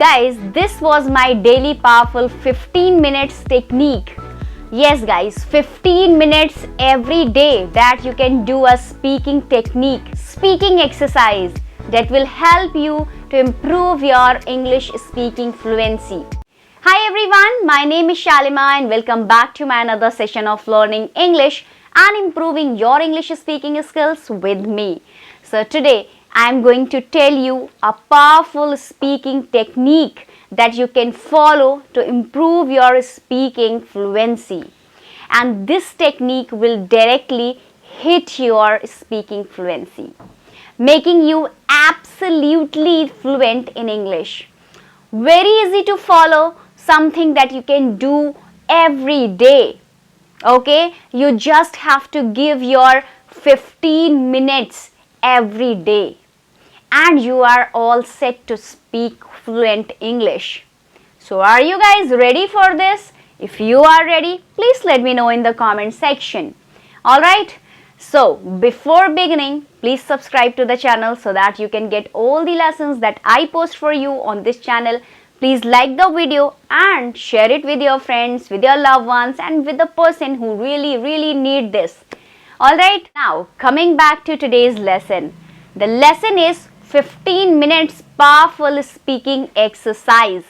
Guys, this was my daily powerful 15 minutes technique. Yes guys, 15 minutes every day that you can do a speaking technique, speaking exercise that will help you to improve your English speaking fluency. Hi everyone, my name is Shalima and welcome back to my another session of learning English and improving your English speaking skills with me. So today I am going to tell you a powerful speaking technique that you can follow to improve your speaking fluency. And this technique will directly hit your speaking fluency, making you absolutely fluent in English. Very easy to follow, something that you can do every day. Okay, you just have to give your 15 minutes every day and you are all set to speak fluent English. So are you guys ready for this? If you are ready, please let me know in the comment section. Alright, so before beginning, please subscribe to the channel so that you can get all the lessons that I post for you on this channel. Please like the video and share it with your friends, with your loved ones and with the person who really need this. Alright, now coming back to today's lesson. The lesson is 15 minutes powerful speaking exercise.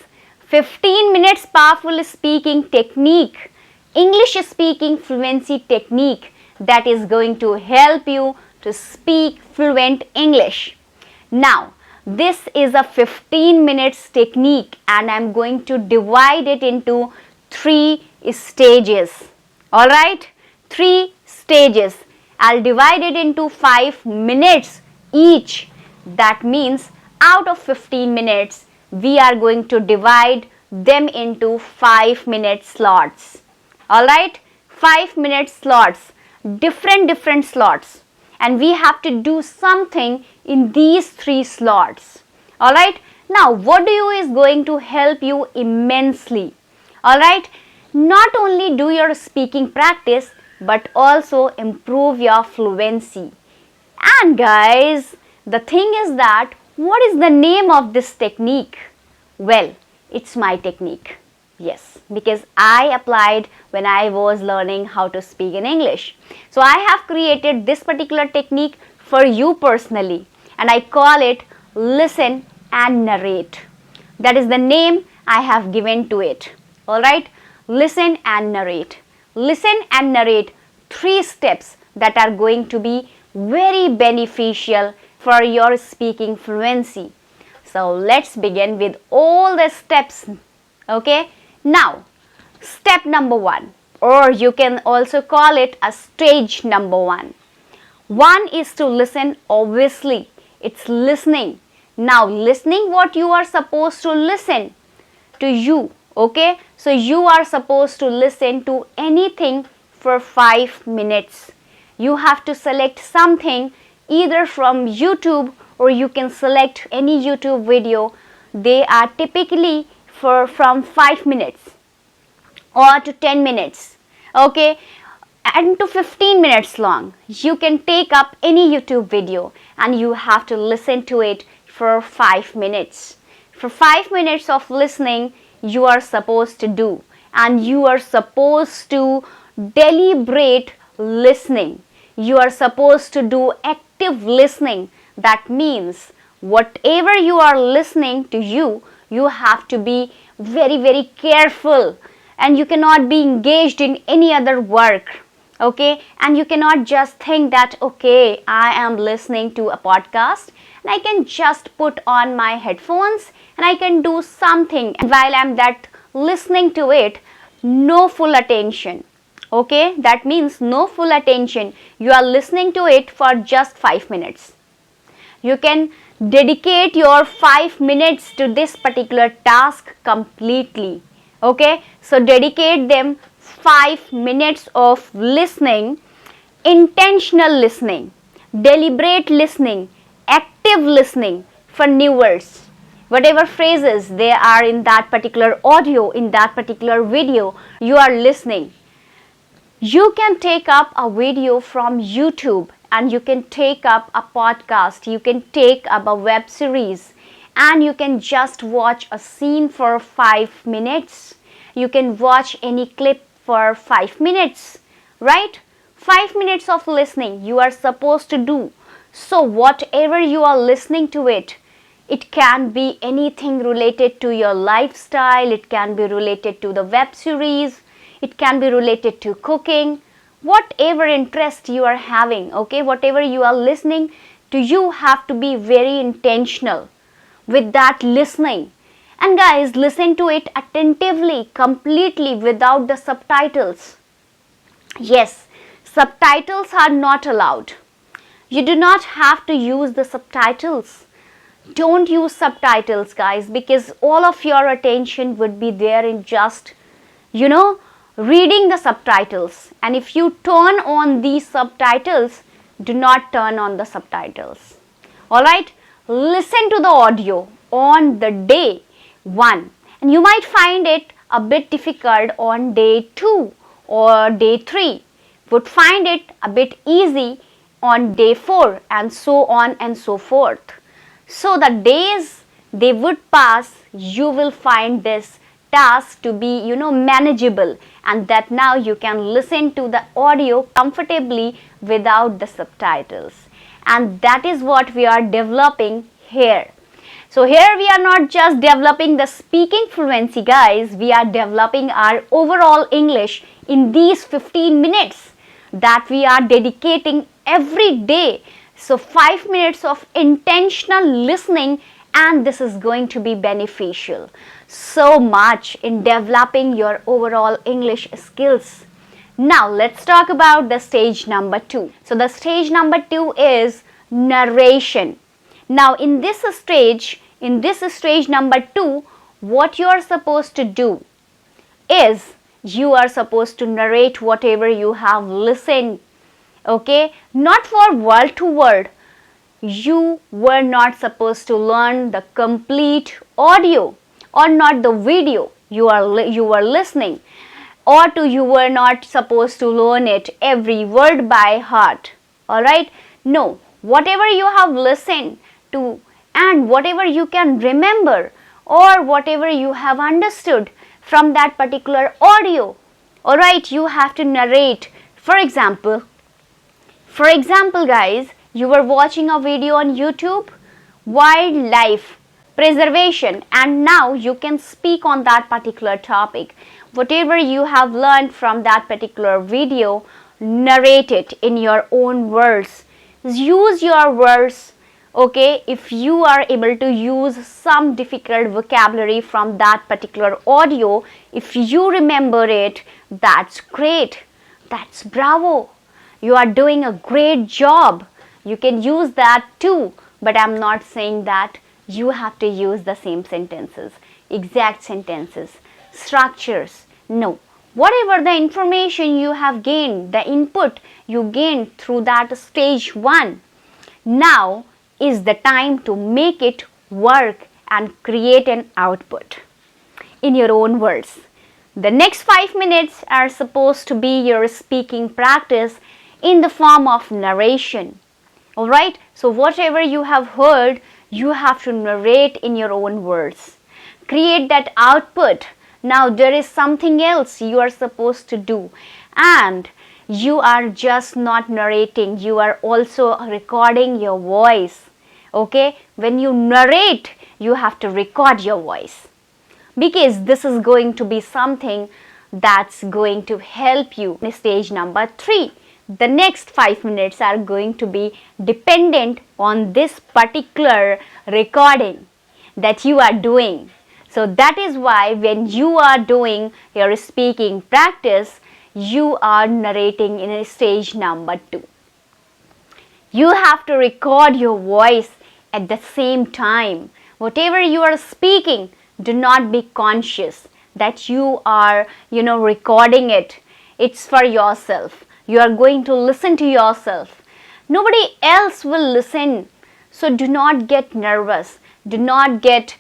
15 minutes powerful speaking technique, English speaking fluency technique that is going to help you to speak fluent English. Now, this is a 15 minutes technique and I'm going to divide it into 3 stages. Alright, 3 stages. I'll divide it into 5 minutes each. That means out of 15 minutes, we are going to divide them into 5-minute slots. Alright, 5-minute slots, different slots. And we have to do something in these 3 slots. Alright, now what do you is going to help you immensely. Alright, not only do your speaking practice, but also improve your fluency. And guys, the thing is that what is the name of this technique? Well, it's my technique. Yes, because I applied when I was learning how to speak in English. So I have created this particular technique for you personally and I call it listen and narrate. That is the name I have given to it. Alright, listen and narrate. Listen and narrate 3 steps that are going to be very beneficial for your speaking fluency. So let's begin with all the steps. Okay, now step number 1, or you can also call it a stage number 1. 1 is to listen. Obviously it's listening. Now listening what you are supposed to listen to you. Okay, so you are supposed to listen to anything for 5 minutes. You have to select something either from YouTube or you can select any YouTube video. They are typically from 5 minutes or to 10 minutes. Okay, and to 15 minutes long. You can take up any YouTube video and you have to listen to it for 5 minutes. For 5 minutes of listening you are supposed to do, and you are supposed to deliberate listening. You are supposed to do active listening. That means whatever you are listening to, you have to be very careful and you cannot be engaged in any other work. Okay, and you cannot just think that okay, I am listening to a podcast and I can just put on my headphones and I can do something, and while I'm that listening to it, no full attention. Okay, that means no full attention. You are listening to it for just 5 minutes. You can dedicate your 5 minutes to this particular task completely. Okay, so dedicate them 5 minutes of listening, intentional listening, deliberate listening, active listening for new words. Whatever phrases they are in that particular audio, in that particular video, you are listening. You can take up a video from YouTube and you can take up a podcast, you can take up a web series and you can just watch a scene for 5 minutes. You can watch any clip for 5 minutes, right? 5 minutes of listening you are supposed to do. So whatever you are listening to it can be anything related to your lifestyle, it can be related to the web series, it can be related to cooking, whatever interest you are having, okay, whatever you are listening to, you have to be very intentional with that listening. And guys, listen to it attentively, completely, without the subtitles. Yes, subtitles are not allowed. You do not have to use the subtitles. Don't use subtitles, guys, because all of your attention would be there in just, reading the subtitles. And if you turn on these subtitles, do not turn on the subtitles. Alright, listen to the audio on the day 1. And you might find it a bit difficult on day 2 or day 3. Would find it a bit easy on day 4, and so on and so forth. So the days they would pass, you will find this task to be manageable, and that now you can listen to the audio comfortably without the subtitles. And that is what we are developing here. So here we are not just developing the speaking fluency, guys, we are developing our overall English in these 15 minutes that we are dedicating every day. So 5 minutes of intentional listening, and this is going to be beneficial so much in developing your overall English skills. Now let's talk about the stage number 2. So the stage number 2 is narration. Now in this stage number 2, what you are supposed to do is you are supposed to narrate whatever you have listened. Okay, not for word to word. You were not supposed to learn the complete audio or not the video you were listening, or you were not supposed to learn it every word by heart. All right, no, whatever you have listened to and whatever you can remember or whatever you have understood from that particular audio, all right, you have to narrate. For example, guys, you were watching a video on YouTube, wildlife preservation, and now you can speak on that particular topic. Whatever you have learned from that particular video, narrate it in your own words. Use your words, okay? If you are able to use some difficult vocabulary from that particular audio, if you remember it, that's great. That's bravo. You are doing a great job. You can use that too, but I'm not saying that you have to use the same sentences, exact sentences, structures. No. Whatever the information you have gained, the input you gained through that stage 1, now is the time to make it work and create an output in your own words. The next 5 minutes are supposed to be your speaking practice in the form of narration. Alright, so whatever you have heard, you have to narrate in your own words. Create that output. Now there is something else you are supposed to do, and you are just not narrating, you are also recording your voice. Okay, when you narrate, you have to record your voice, because this is going to be something that's going to help you in stage number 3. The next 5 minutes are going to be dependent on this particular recording that you are doing. So that is why when you are doing your speaking practice, you are narrating in stage number 2. You have to record your voice at the same time. Whatever you are speaking, do not be conscious that you are, recording it. It's for yourself. You are going to listen to yourself. Nobody else will listen. So do not get nervous. Do not get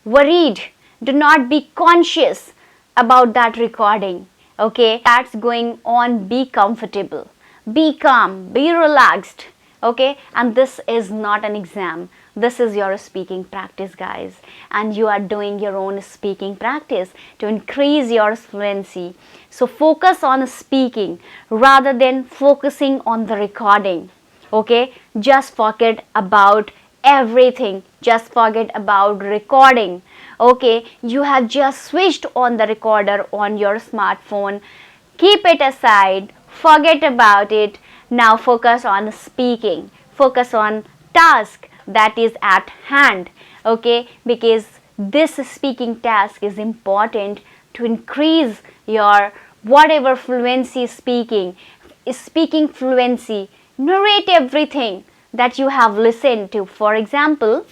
worried. Do not be conscious about that recording. Okay, that's going on. Be comfortable. Be calm. Be relaxed. Okay, and this is not an exam. This is your speaking practice, guys, and you are doing your own speaking practice to increase your fluency. So focus on speaking rather than focusing on the recording. Okay, just forget about everything, just forget about recording. Okay, you have just switched on the recorder on your smartphone. Keep it aside, forget about it. Now focus on speaking, focus on task that is at hand. Okay, because this speaking task is important to increase your whatever fluency speaking fluency. Narrate everything that you have listened to. For example,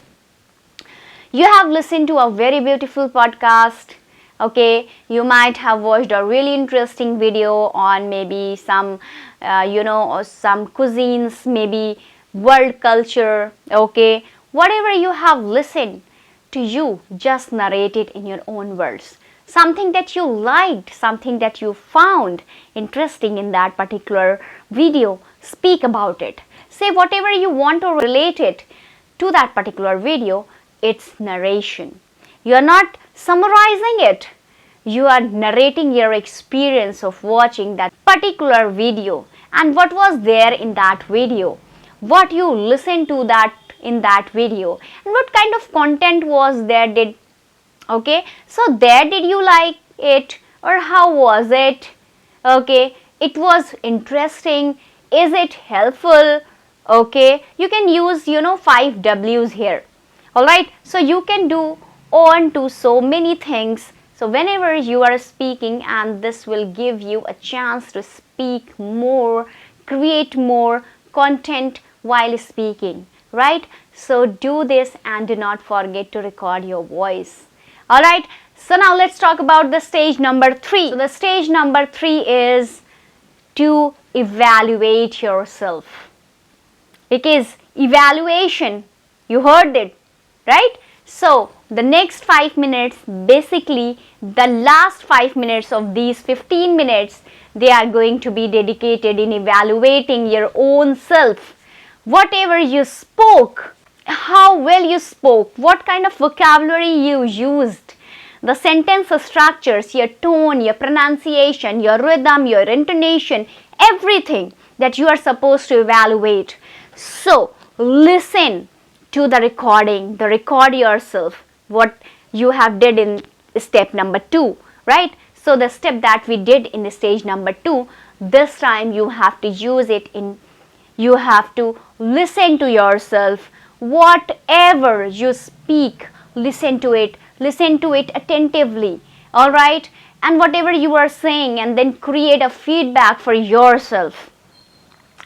you have listened to a very beautiful podcast. Okay, you might have watched a really interesting video on maybe some or some cuisines, maybe world culture. Okay, whatever you have listened to, you just narrate it in your own words. Something that you liked, something that you found interesting in that particular video, speak about it. Say whatever you want to relate it to that particular video. It's narration. You are not summarizing it. You are narrating your experience of watching that particular video and what was there in that video, what you listened to that in that video, and what kind of content was there. Okay, so there, did you like it or how was it? Okay, it was interesting. Is it helpful? Okay, you can use 5 W's here. Alright, so you can do on to so many things. So whenever you are speaking, and this will give you a chance to speak more, create more content while speaking, right? So do this and do not forget to record your voice. Alright, so now let's talk about the stage number 3. So the stage number 3 is to evaluate yourself. Because evaluation, you heard it, right? So the next 5 minutes, basically the last 5 minutes of these 15 minutes, they are going to be dedicated in evaluating your own self. Whatever you spoke, how well you spoke, what kind of vocabulary you used, the sentence structures, your tone, your pronunciation, your rhythm, your intonation, everything that you are supposed to evaluate. So listen to the recording, record yourself, what you have did in step number 2, right? So the step that we did in the stage number 2, this time you have to use it in, you have to listen to yourself. Whatever you speak, listen to it attentively. All right, and whatever you are saying, and then create a feedback for yourself.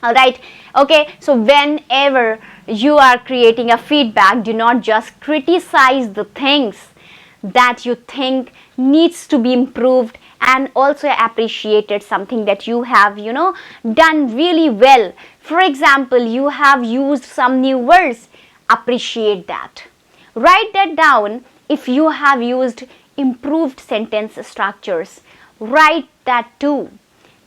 All right, okay, so whenever you are creating a feedback, do not just criticize the things that you think needs to be improved, and also appreciated something that you have done really well. For example, you have used some new words, appreciate that, write that down. If you have used improved sentence structures, write that too.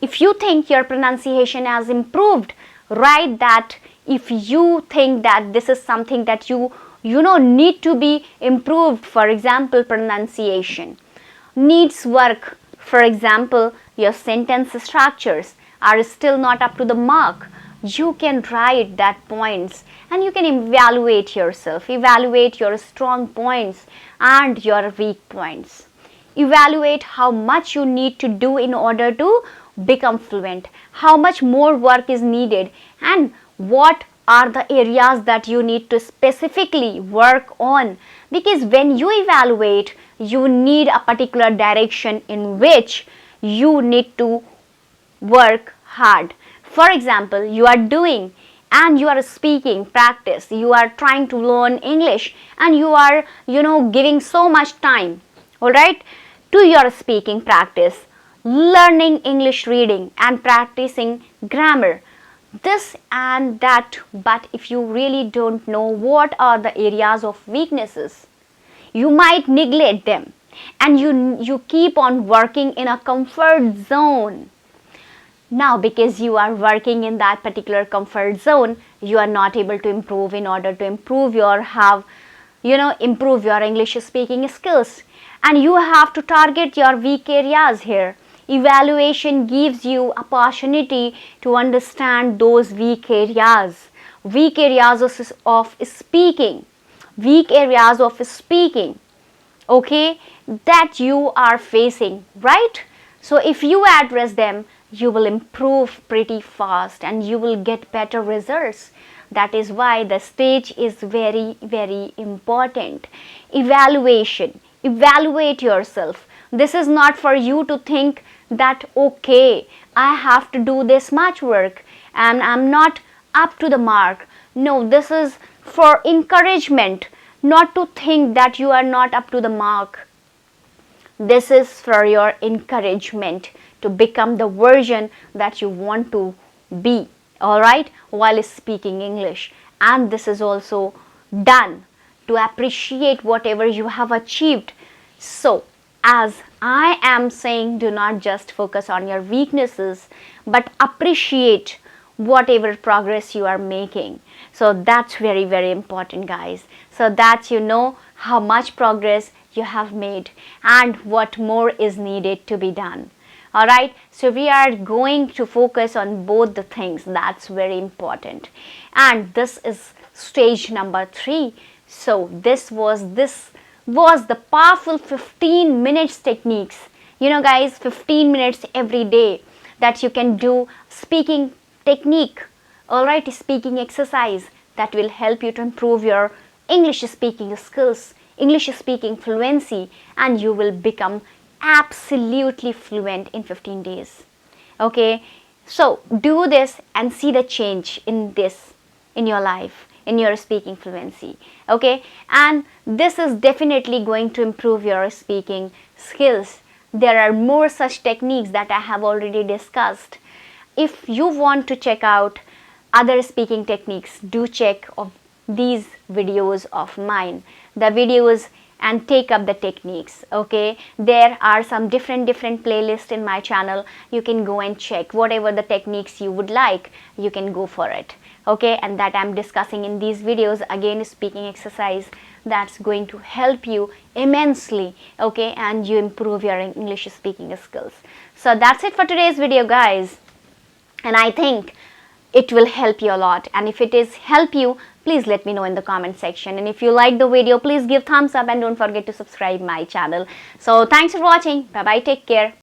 If you think your pronunciation has improved, write that. If you think that this is something that you need to be improved, for example, pronunciation needs work, for example, your sentence structures are still not up to the mark, you can write that points, and you can evaluate yourself, evaluate your strong points and your weak points. Evaluate how much you need to do in order to become fluent, how much more work is needed, and what are the areas that you need to specifically work on. Because when you evaluate, you need a particular direction in which you need to work hard. For example, you are doing and you are speaking practice, you are trying to learn English, and you are giving so much time, all right, to your speaking practice, learning English reading and practicing grammar, this and that. But if you really don't know what are the areas of weaknesses, you might neglect them, and you keep on working in a comfort zone. Now, because you are working in that particular comfort zone, you are not able to improve in order to improve improve your English speaking skills. And you have to target your weak areas here. Evaluation gives you opportunity to understand those weak areas of speaking, weak areas of speaking, okay, that you are facing, right? So if you address them, you will improve pretty fast and you will get better results. That is why the stage is very, very important. Evaluate yourself. This is not for you to think that, okay, I have to do this much work and I'm not up to the mark. No, this is for encouragement, not to think that you are not up to the mark. This is for your encouragement to become the version that you want to be, all right, while speaking English. And this is also done to appreciate whatever you have achieved. So, as I am saying, do not just focus on your weaknesses, but appreciate whatever progress you are making. So that's very, very important, guys, so that you know how much progress you have made and what more is needed to be done. All right, so we are going to focus on both the things. That's very important. And this is stage number 3. So this was the powerful 15 minutes techniques, guys, 15 minutes every day that you can do speaking technique, all right, speaking exercise that will help you to improve your English speaking skills, English speaking fluency, and you will become absolutely fluent in 15 days. Okay, so do this and see the change in your life, in your speaking fluency. Okay, and this is definitely going to improve your speaking skills. There are more such techniques that I have already discussed. If you want to check out other speaking techniques, do check of these videos of mine, the videos, and take up the techniques. Okay, there are some different playlists in my channel. You can go and check whatever the techniques you would like, you can go for it. Okay, and that I'm discussing in these videos, again, speaking exercise that's going to help you immensely. Okay, and you improve your English speaking skills. So that's it for today's video, guys, and I think it will help you a lot. And if it is help you, please let me know in the comment section. And if you like the video, please give thumbs up and don't forget to subscribe my channel. So thanks for watching. Bye bye, take care.